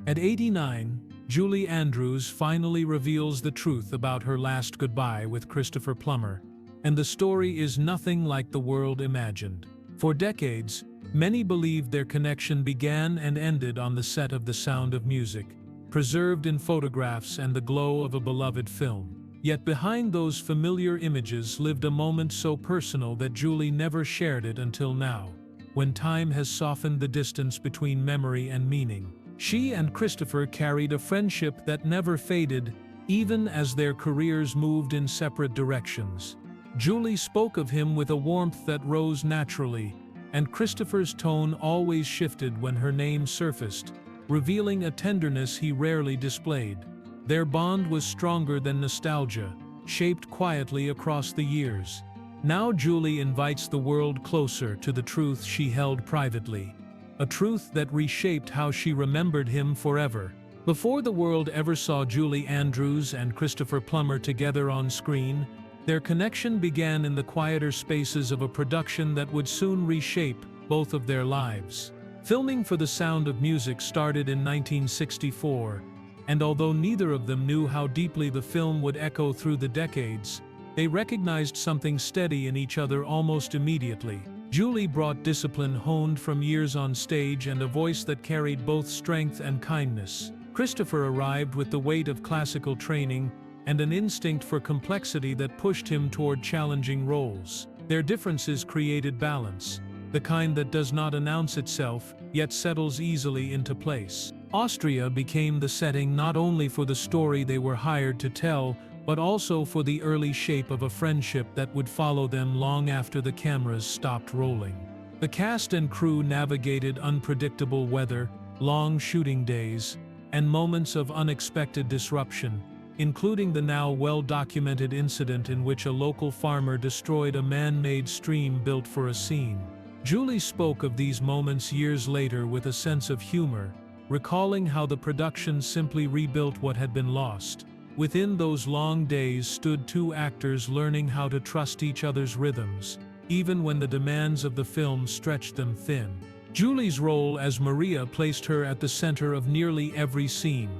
At 89, Julie Andrews finally reveals the truth about her last goodbye with Christopher Plummer, and the story is nothing like the world imagined. For decades, many believed their connection began and ended on the set of The Sound of Music, preserved in photographs and the glow of a beloved film. Yet behind those familiar images lived a moment so personal that Julie never shared it until now, when time has softened the distance between memory and meaning. She and Christopher carried a friendship that never faded, even as their careers moved in separate directions. Julie spoke of him with a warmth that rose naturally, and Christopher's tone always shifted when her name surfaced, revealing a tenderness he rarely displayed. Their bond was stronger than nostalgia, shaped quietly across the years. Now Julie invites the world closer to the truth she held privately, a truth that reshaped how she remembered him forever. Before the world ever saw Julie Andrews and Christopher Plummer together on screen, their connection began in the quieter spaces of a production that would soon reshape both of their lives. Filming for The Sound of Music started in 1964, and although neither of them knew how deeply the film would echo through the decades, they recognized something steady in each other almost immediately. Julie brought discipline honed from years on stage and a voice that carried both strength and kindness. Christopher arrived with the weight of classical training and an instinct for complexity that pushed him toward challenging roles. Their differences created balance, the kind that does not announce itself, yet settles easily into place. Austria became the setting not only for the story they were hired to tell, but also for the early shape of a friendship that would follow them long after the cameras stopped rolling. The cast and crew navigated unpredictable weather, long shooting days, and moments of unexpected disruption, including the now well-documented incident in which a local farmer destroyed a man-made stream built for a scene. Julie spoke of these moments years later with a sense of humor, recalling how the production simply rebuilt what had been lost. Within those long days stood two actors learning how to trust each other's rhythms, even when the demands of the film stretched them thin. Julie's role as Maria placed her at the center of nearly every scene,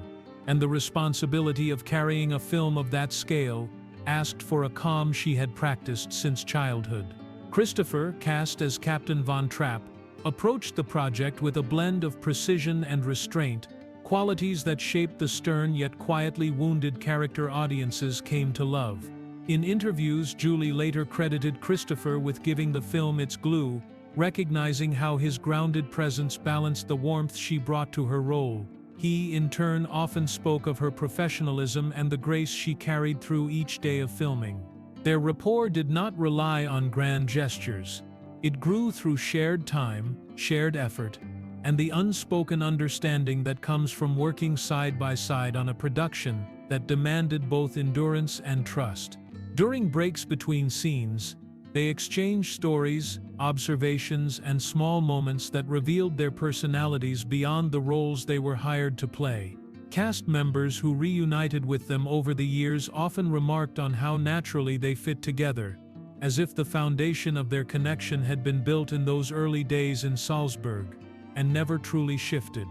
and the responsibility of carrying a film of that scale asked for a calm she had practiced since childhood. Christopher, cast as Captain Von Trapp, approached the project with a blend of precision and restraint, qualities that shaped the stern yet quietly wounded character audiences came to love. In interviews, Julie later credited Christopher with giving the film its glue, recognizing how his grounded presence balanced the warmth she brought to her role. He, in turn, often spoke of her professionalism and the grace she carried through each day of filming. Their rapport did not rely on grand gestures. It grew through shared time, shared effort, and the unspoken understanding that comes from working side by side on a production that demanded both endurance and trust. During breaks between scenes, they exchanged stories, observations, and small moments that revealed their personalities beyond the roles they were hired to play. Cast members who reunited with them over the years often remarked on how naturally they fit together, as if the foundation of their connection had been built in those early days in Salzburg, and never truly shifted.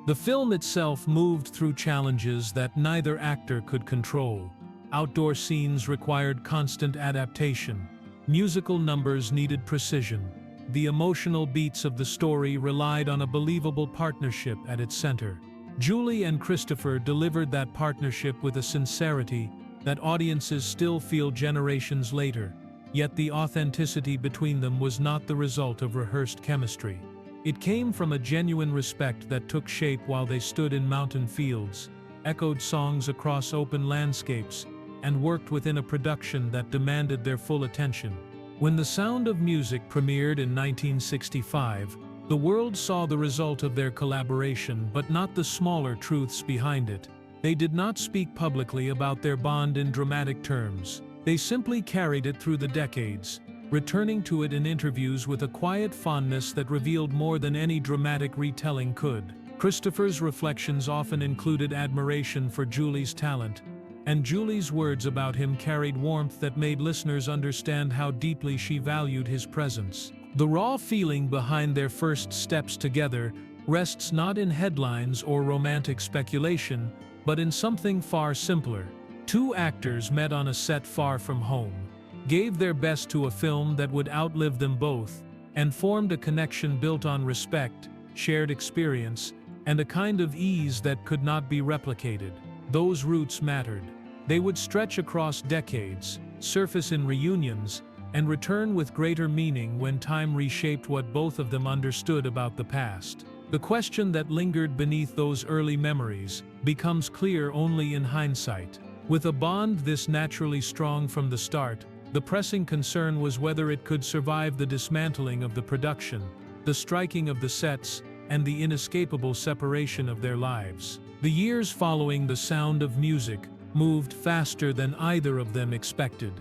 The film itself moved through challenges that neither actor could control. Outdoor scenes required constant adaptation. Musical numbers needed precision. The emotional beats of the story relied on a believable partnership at its center. Julie and Christopher delivered that partnership with a sincerity that audiences still feel generations later, yet the authenticity between them was not the result of rehearsed chemistry. It came from a genuine respect that took shape while they stood in mountain fields, echoed songs across open landscapes, and worked within a production that demanded their full attention. When The Sound of Music premiered in 1965, the world saw the result of their collaboration, but not the smaller truths behind it. They did not speak publicly about their bond in dramatic terms. They simply carried it through the decades, returning to it in interviews with a quiet fondness that revealed more than any dramatic retelling could. Christopher's reflections often included admiration for Julie's talent, and Julie's words about him carried warmth that made listeners understand how deeply she valued his presence. The raw feeling behind their first steps together rests not in headlines or romantic speculation, but in something far simpler. Two actors met on a set far from home, gave their best to a film that would outlive them both, and formed a connection built on respect, shared experience, and a kind of ease that could not be replicated. Those roots mattered. They would stretch across decades, surface in reunions, and return with greater meaning when time reshaped what both of them understood about the past. The question that lingered beneath those early memories becomes clear only in hindsight. With a bond this naturally strong from the start, the pressing concern was whether it could survive the dismantling of the production, the striking of the sets, and the inescapable separation of their lives. The years following The Sound of Music moved faster than either of them expected,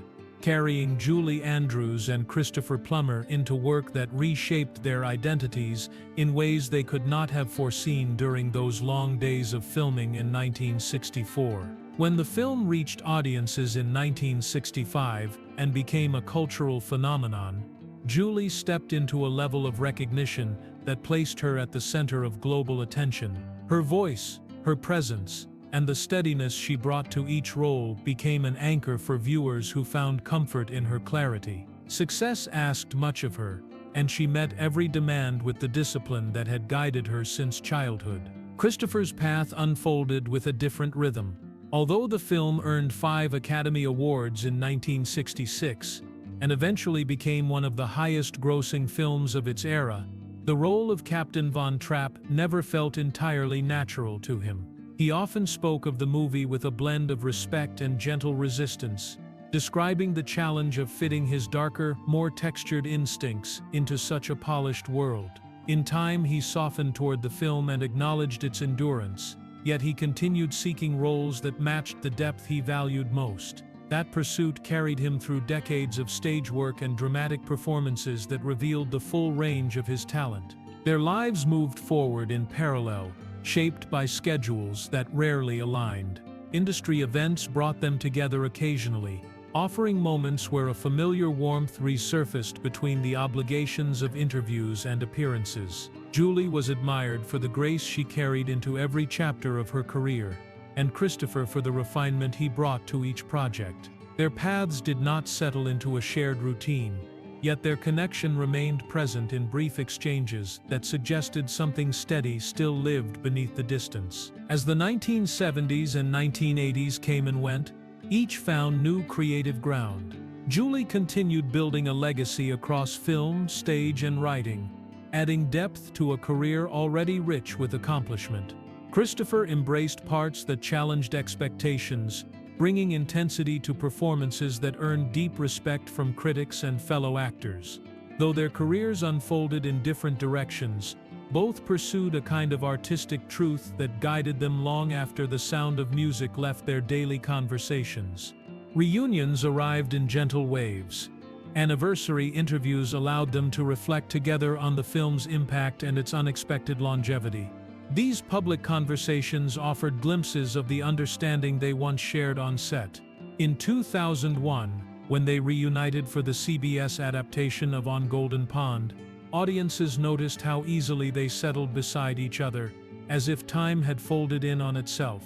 carrying Julie Andrews and Christopher Plummer into work that reshaped their identities in ways they could not have foreseen during those long days of filming in 1964. When the film reached audiences in 1965 and became a cultural phenomenon, Julie stepped into a level of recognition that placed her at the center of global attention. Her voice, her presence, and the steadiness she brought to each role became an anchor for viewers who found comfort in her clarity. Success asked much of her, and she met every demand with the discipline that had guided her since childhood. Christopher's path unfolded with a different rhythm. Although the film earned 5 Academy Awards in 1966, and eventually became one of the highest-grossing films of its era, the role of Captain Von Trapp never felt entirely natural to him. He often spoke of the movie with a blend of respect and gentle resistance, describing the challenge of fitting his darker, more textured instincts into such a polished world. In time, he softened toward the film and acknowledged its endurance, yet he continued seeking roles that matched the depth he valued most. That pursuit carried him through decades of stage work and dramatic performances that revealed the full range of his talent. Their lives moved forward in parallel, shaped by schedules that rarely aligned. Industry events brought them together occasionally, offering moments where a familiar warmth resurfaced between the obligations of interviews and appearances. Julie was admired for the grace she carried into every chapter of her career, and Christopher for the refinement he brought to each project. Their paths did not settle into a shared routine, yet their connection remained present in brief exchanges that suggested something steady still lived beneath the distance. As the 1970s and 1980s came and went, each found new creative ground. Julie continued building a legacy across film, stage, and writing, adding depth to a career already rich with accomplishment. Christopher embraced parts that challenged expectations, bringing intensity to performances that earned deep respect from critics and fellow actors. Though their careers unfolded in different directions, both pursued a kind of artistic truth that guided them long after The Sound of Music left their daily conversations. Reunions arrived in gentle waves. Anniversary interviews allowed them to reflect together on the film's impact and its unexpected longevity. These public conversations offered glimpses of the understanding they once shared on set. In 2001, when they reunited for the CBS adaptation of On Golden Pond, audiences noticed how easily they settled beside each other, as if time had folded in on itself.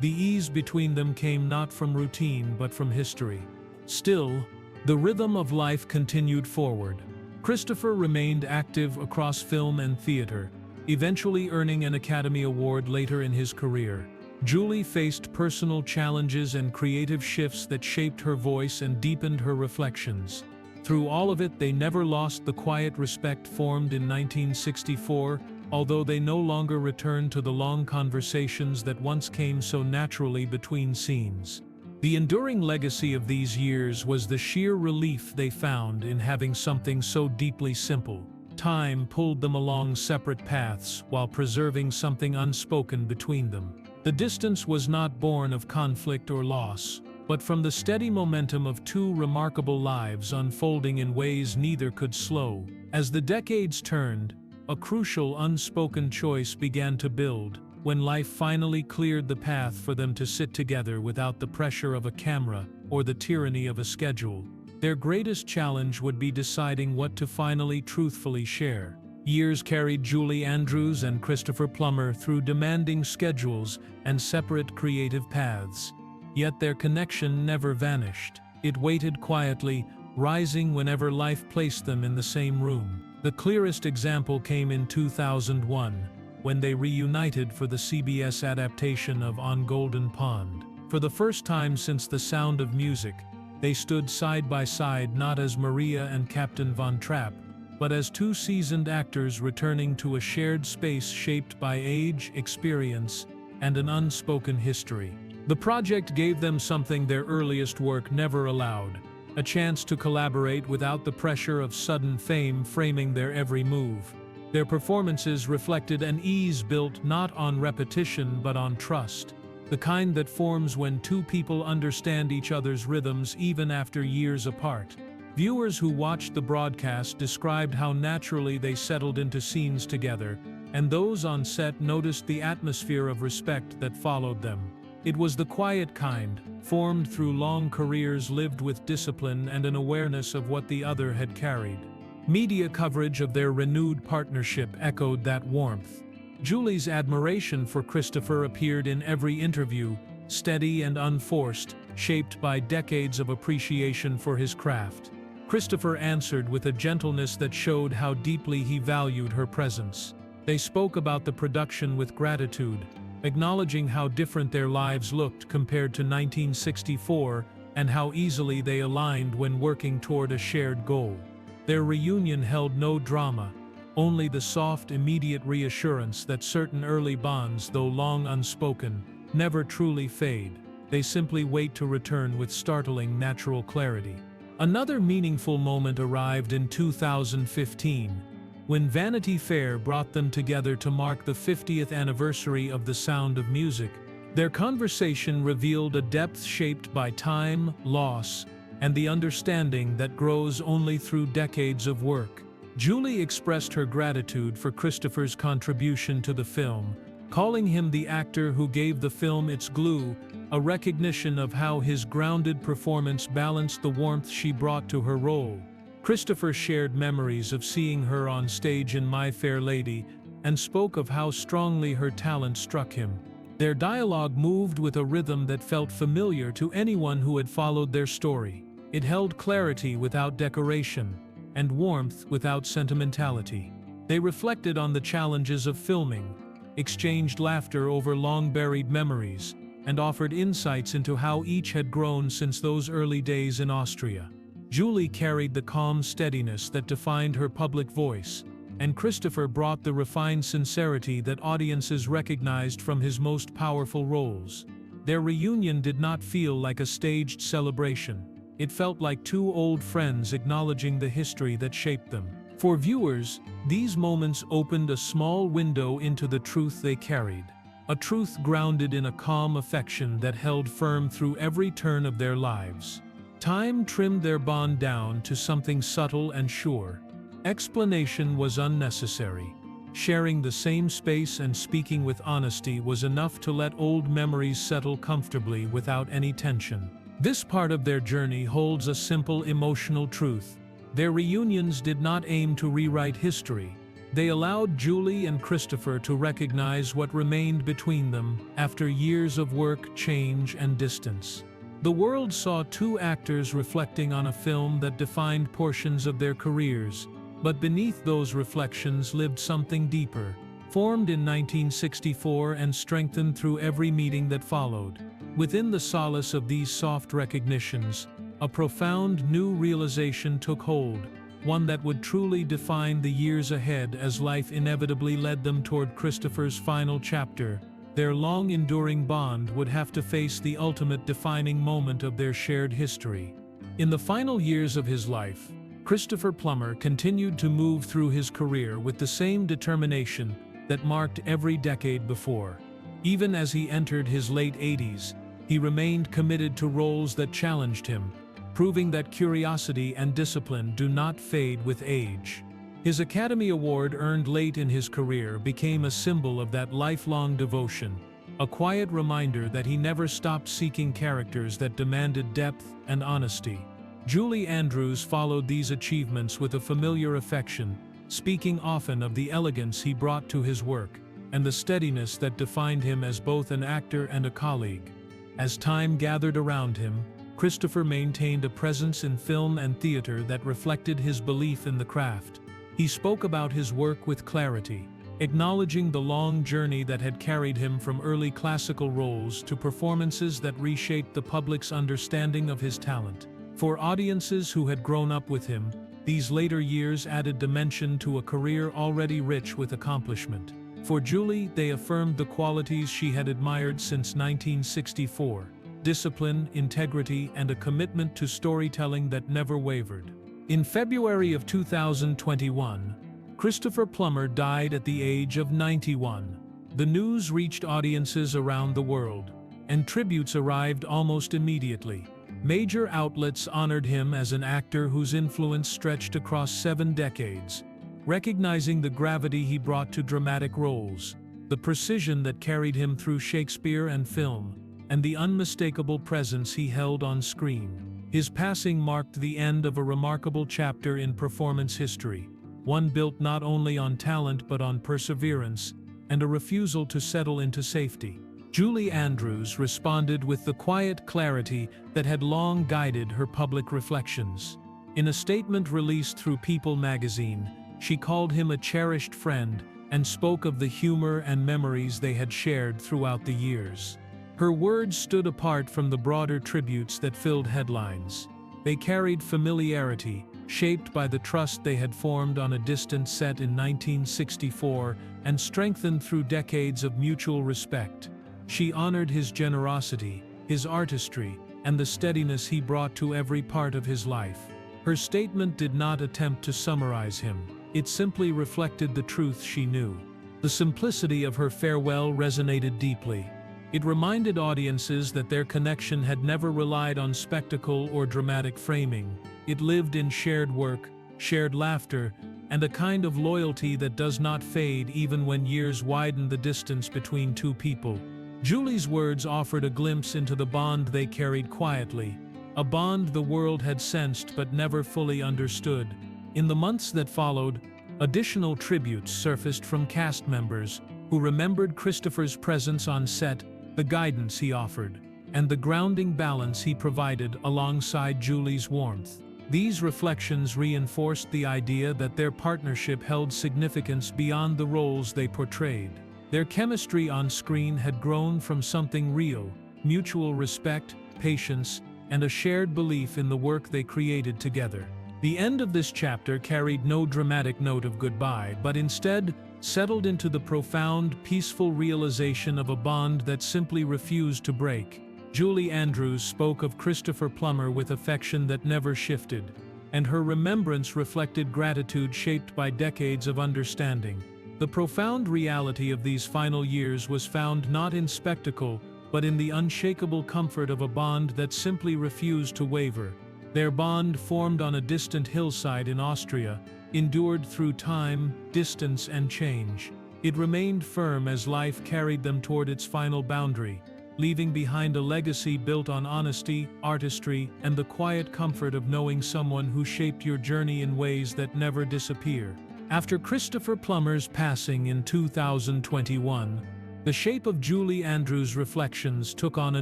The ease between them came not from routine but from history. Still, the rhythm of life continued forward. Christopher remained active across film and theater, eventually earning an Academy Award later in his career. Julie faced personal challenges and creative shifts that shaped her voice and deepened her reflections. Through all of it, they never lost the quiet respect formed in 1964, although they no longer returned to the long conversations that once came so naturally between scenes. The enduring legacy of these years was the sheer relief they found in having something so deeply simple. Time pulled them along separate paths while preserving something unspoken between them. The distance was not born of conflict or loss, but from the steady momentum of two remarkable lives unfolding in ways neither could slow. As the decades turned, a crucial unspoken choice began to build, when life finally cleared the path for them to sit together without the pressure of a camera or the tyranny of a schedule. Their greatest challenge would be deciding what to finally truthfully share. Years carried Julie Andrews and Christopher Plummer through demanding schedules and separate creative paths. Yet their connection never vanished. It waited quietly, rising whenever life placed them in the same room. The clearest example came in 2001, when they reunited for the CBS adaptation of On Golden Pond. For the first time since The Sound of Music, they stood side by side not as Maria and Captain Von Trapp, but as two seasoned actors returning to a shared space shaped by age, experience, and an unspoken history. The project gave them something their earliest work never allowed: a chance to collaborate without the pressure of sudden fame framing their every move. Their performances reflected an ease built not on repetition but on trust, the kind that forms when two people understand each other's rhythms even after years apart. Viewers who watched the broadcast described how naturally they settled into scenes together, and those on set noticed the atmosphere of respect that followed them. It was the quiet kind, formed through long careers lived with discipline and an awareness of what the other had carried. Media coverage of their renewed partnership echoed that warmth. Julie's admiration for Christopher appeared in every interview, steady and unforced, shaped by decades of appreciation for his craft. Christopher answered with a gentleness that showed how deeply he valued her presence. They spoke about the production with gratitude, acknowledging how different their lives looked compared to 1964 and how easily they aligned when working toward a shared goal. Their reunion held no drama, only the soft, immediate reassurance that certain early bonds, though long unspoken, never truly fade. They simply wait to return with startling natural clarity. Another meaningful moment arrived in 2015, when Vanity Fair brought them together to mark the 50th anniversary of The Sound of Music. Their conversation revealed a depth shaped by time, loss, and the understanding that grows only through decades of work. Julie expressed her gratitude for Christopher's contribution to the film, calling him the actor who gave the film its glue, a recognition of how his grounded performance balanced the warmth she brought to her role. Christopher shared memories of seeing her on stage in My Fair Lady and spoke of how strongly her talent struck him. Their dialogue moved with a rhythm that felt familiar to anyone who had followed their story. It held clarity without decoration, and warmth without sentimentality. They reflected on the challenges of filming, exchanged laughter over long-buried memories, and offered insights into how each had grown since those early days in Austria. Julie carried the calm steadiness that defined her public voice, and Christopher brought the refined sincerity that audiences recognized from his most powerful roles. Their reunion did not feel like a staged celebration. It felt like two old friends acknowledging the history that shaped them. For viewers, these moments opened a small window into the truth they carried, a truth grounded in a calm affection that held firm through every turn of their lives. Time trimmed their bond down to something subtle and sure. Explanation was unnecessary. Sharing the same space and speaking with honesty was enough to let old memories settle comfortably without any tension. This part of their journey holds a simple emotional truth. Their reunions did not aim to rewrite history. They allowed Julie and Christopher to recognize what remained between them after years of work, change, and distance. The world saw two actors reflecting on a film that defined portions of their careers, but beneath those reflections lived something deeper, formed in 1964 and strengthened through every meeting that followed. Within the solace of these soft recognitions, a profound new realization took hold, one that would truly define the years ahead as life inevitably led them toward Christopher's final chapter. Their long-enduring bond would have to face the ultimate defining moment of their shared history. In the final years of his life, Christopher Plummer continued to move through his career with the same determination that marked every decade before. Even as he entered his late 80s, he remained committed to roles that challenged him, proving that curiosity and discipline do not fade with age. His Academy Award earned late in his career became a symbol of that lifelong devotion, a quiet reminder that he never stopped seeking characters that demanded depth and honesty. Julie Andrews followed these achievements with a familiar affection, speaking often of the elegance he brought to his work, and the steadiness that defined him as both an actor and a colleague. As time gathered around him, Christopher maintained a presence in film and theater that reflected his belief in the craft. He spoke about his work with clarity, acknowledging the long journey that had carried him from early classical roles to performances that reshaped the public's understanding of his talent. For audiences who had grown up with him, these later years added dimension to a career already rich with accomplishment. For Julie, they affirmed the qualities she had admired since 1964: discipline, integrity, and a commitment to storytelling that never wavered. In February of 2021, Christopher Plummer died at the age of 91. The news reached audiences around the world, and tributes arrived almost immediately. Major outlets honored him as an actor whose influence stretched across 7 decades, recognizing the gravity he brought to dramatic roles, the precision that carried him through Shakespeare and film, and the unmistakable presence he held on screen. His passing marked the end of a remarkable chapter in performance history, one built not only on talent but on perseverance and a refusal to settle into safety. Julie Andrews responded with the quiet clarity that had long guided her public reflections. In a statement released through People magazine, she called him a cherished friend and spoke of the humor and memories they had shared throughout the years. Her words stood apart from the broader tributes that filled headlines. They carried familiarity, shaped by the trust they had formed on a distant set in 1964 and strengthened through decades of mutual respect. She honored his generosity, his artistry, and the steadiness he brought to every part of his life. Her statement did not attempt to summarize him. It simply reflected the truth she knew. The simplicity of her farewell resonated deeply. It reminded audiences that their connection had never relied on spectacle or dramatic framing. It lived in shared work, shared laughter, and a kind of loyalty that does not fade even when years widen the distance between two people. Julie's words offered a glimpse into the bond they carried quietly, a bond the world had sensed but never fully understood. In the months that followed, additional tributes surfaced from cast members who remembered Christopher's presence on set, the guidance he offered, and the grounding balance he provided alongside Julie's warmth. These reflections reinforced the idea that their partnership held significance beyond the roles they portrayed. Their chemistry on screen had grown from something real: mutual respect, patience, and a shared belief in the work they created together. The end of this chapter carried no dramatic note of goodbye, but instead settled into the profound, peaceful realization of a bond that simply refused to break. Julie Andrews spoke of Christopher Plummer with affection that never shifted, and her remembrance reflected gratitude shaped by decades of understanding. The profound reality of these final years was found not in spectacle, but in the unshakable comfort of a bond that simply refused to waver. Their bond, formed on a distant hillside in Austria, endured through time, distance, and change. It remained firm as life carried them toward its final boundary, leaving behind a legacy built on honesty, artistry, and the quiet comfort of knowing someone who shaped your journey in ways that never disappear. After Christopher Plummer's passing in 2021, the shape of Julie Andrews' reflections took on a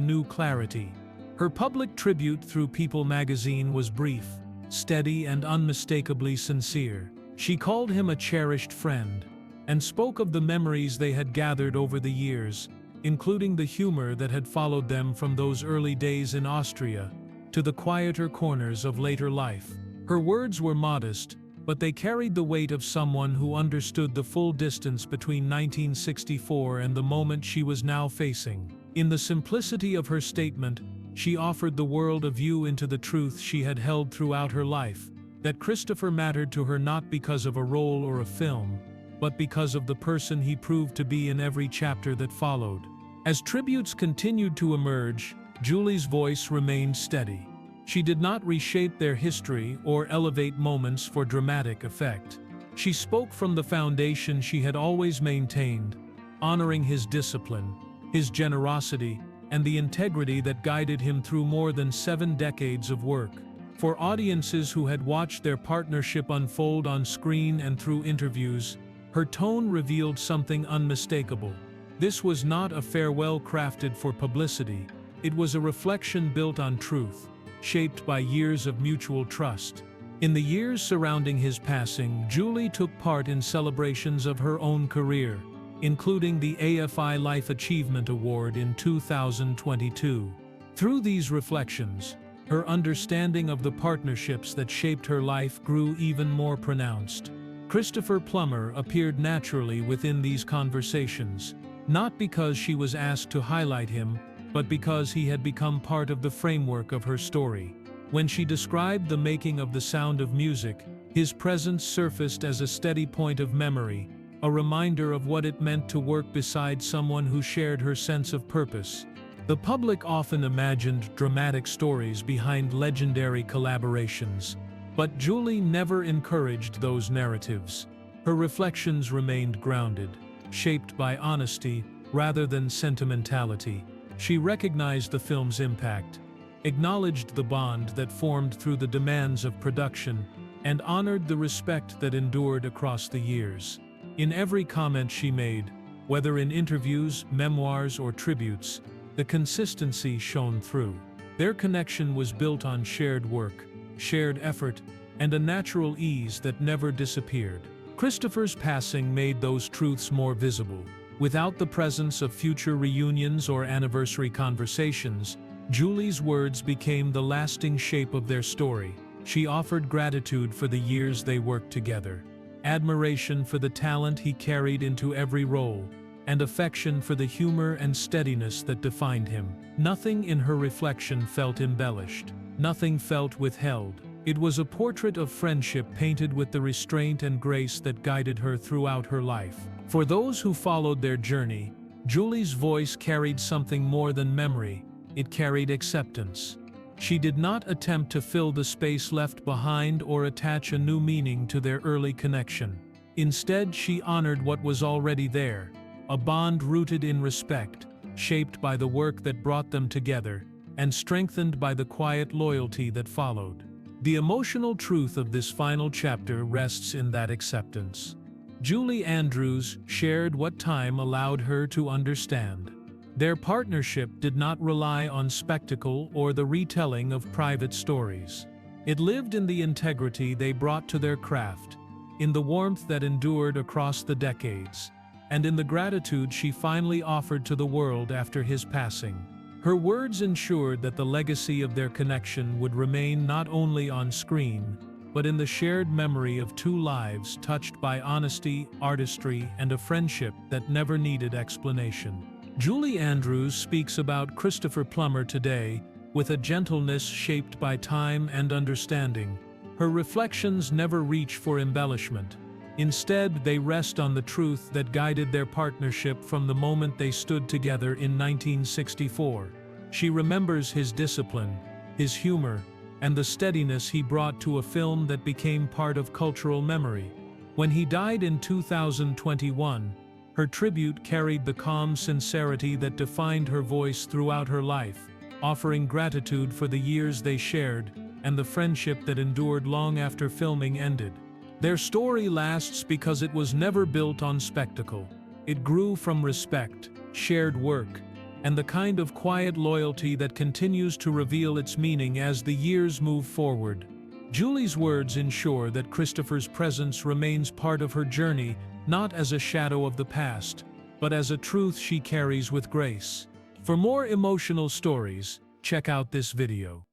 new clarity. Her public tribute through People magazine was brief, steady, and unmistakably sincere. She called him a cherished friend, and spoke of the memories they had gathered over the years, including the humor that had followed them from those early days in Austria to the quieter corners of later life. Her words were modest, but they carried the weight of someone who understood the full distance between 1964 and the moment she was now facing. In the simplicity of her statement, she offered the world a view into the truth she had held throughout her life, that Christopher mattered to her not because of a role or a film, but because of the person he proved to be in every chapter that followed. As tributes continued to emerge, Julie's voice remained steady. She did not reshape their history or elevate moments for dramatic effect. She spoke from the foundation she had always maintained, honoring his discipline, his generosity, and the integrity that guided him through more than 7 decades of work. For audiences who had watched their partnership unfold on screen and through interviews, her tone revealed something unmistakable. This was not a farewell crafted for publicity. It was a reflection built on truth, shaped by years of mutual trust. In the years surrounding his passing, Julie took part in celebrations of her own career, including the AFI Life Achievement Award in 2022. Through these reflections, her understanding of the partnerships that shaped her life grew even more pronounced. Christopher Plummer appeared naturally within these conversations, not because she was asked to highlight him, but because he had become part of the framework of her story. When she described the making of The Sound of Music, his presence surfaced as a steady point of memory, a reminder of what it meant to work beside someone who shared her sense of purpose. The public often imagined dramatic stories behind legendary collaborations, but Julie never encouraged those narratives. Her reflections remained grounded, shaped by honesty rather than sentimentality. She recognized the film's impact, acknowledged the bond that formed through the demands of production, and honored the respect that endured across the years. In every comment she made, whether in interviews, memoirs, or tributes, the consistency shone through. Their connection was built on shared work, shared effort, and a natural ease that never disappeared. Christopher's passing made those truths more visible. Without the presence of future reunions or anniversary conversations, Julie's words became the lasting shape of their story. She offered gratitude for the years they worked together, admiration for the talent he carried into every role, and affection for the humor and steadiness that defined him. Nothing in her reflection felt embellished. Nothing felt withheld. It was a portrait of friendship painted with the restraint and grace that guided her throughout her life. For those who followed their journey, Julie's voice carried something more than memory. It carried acceptance. She did not attempt to fill the space left behind or attach a new meaning to their early connection. Instead, she honored what was already there, a bond rooted in respect, shaped by the work that brought them together, and strengthened by the quiet loyalty that followed. The emotional truth of this final chapter rests in that acceptance. Julie Andrews shared what time allowed her to understand. Their partnership did not rely on spectacle or the retelling of private stories. It lived in the integrity they brought to their craft, in the warmth that endured across the decades, and in the gratitude she finally offered to the world after his passing. Her words ensured that the legacy of their connection would remain not only on screen, but in the shared memory of two lives touched by honesty, artistry, and a friendship that never needed explanation. Julie Andrews speaks about Christopher Plummer today with a gentleness shaped by time and understanding. Her reflections never reach for embellishment. Instead, they rest on the truth that guided their partnership from the moment they stood together in 1964. She remembers his discipline, his humor, and the steadiness he brought to a film that became part of cultural memory. When he died in 2021, her tribute carried the calm sincerity that defined her voice throughout her life, offering gratitude for the years they shared and the friendship that endured long after filming ended. Their story lasts because it was never built on spectacle. It grew from respect, shared work, and the kind of quiet loyalty that continues to reveal its meaning as the years move forward. Julie's words ensure that Christopher's presence remains part of her journey, not as a shadow of the past, but as a truth she carries with grace. For more emotional stories, check out this video.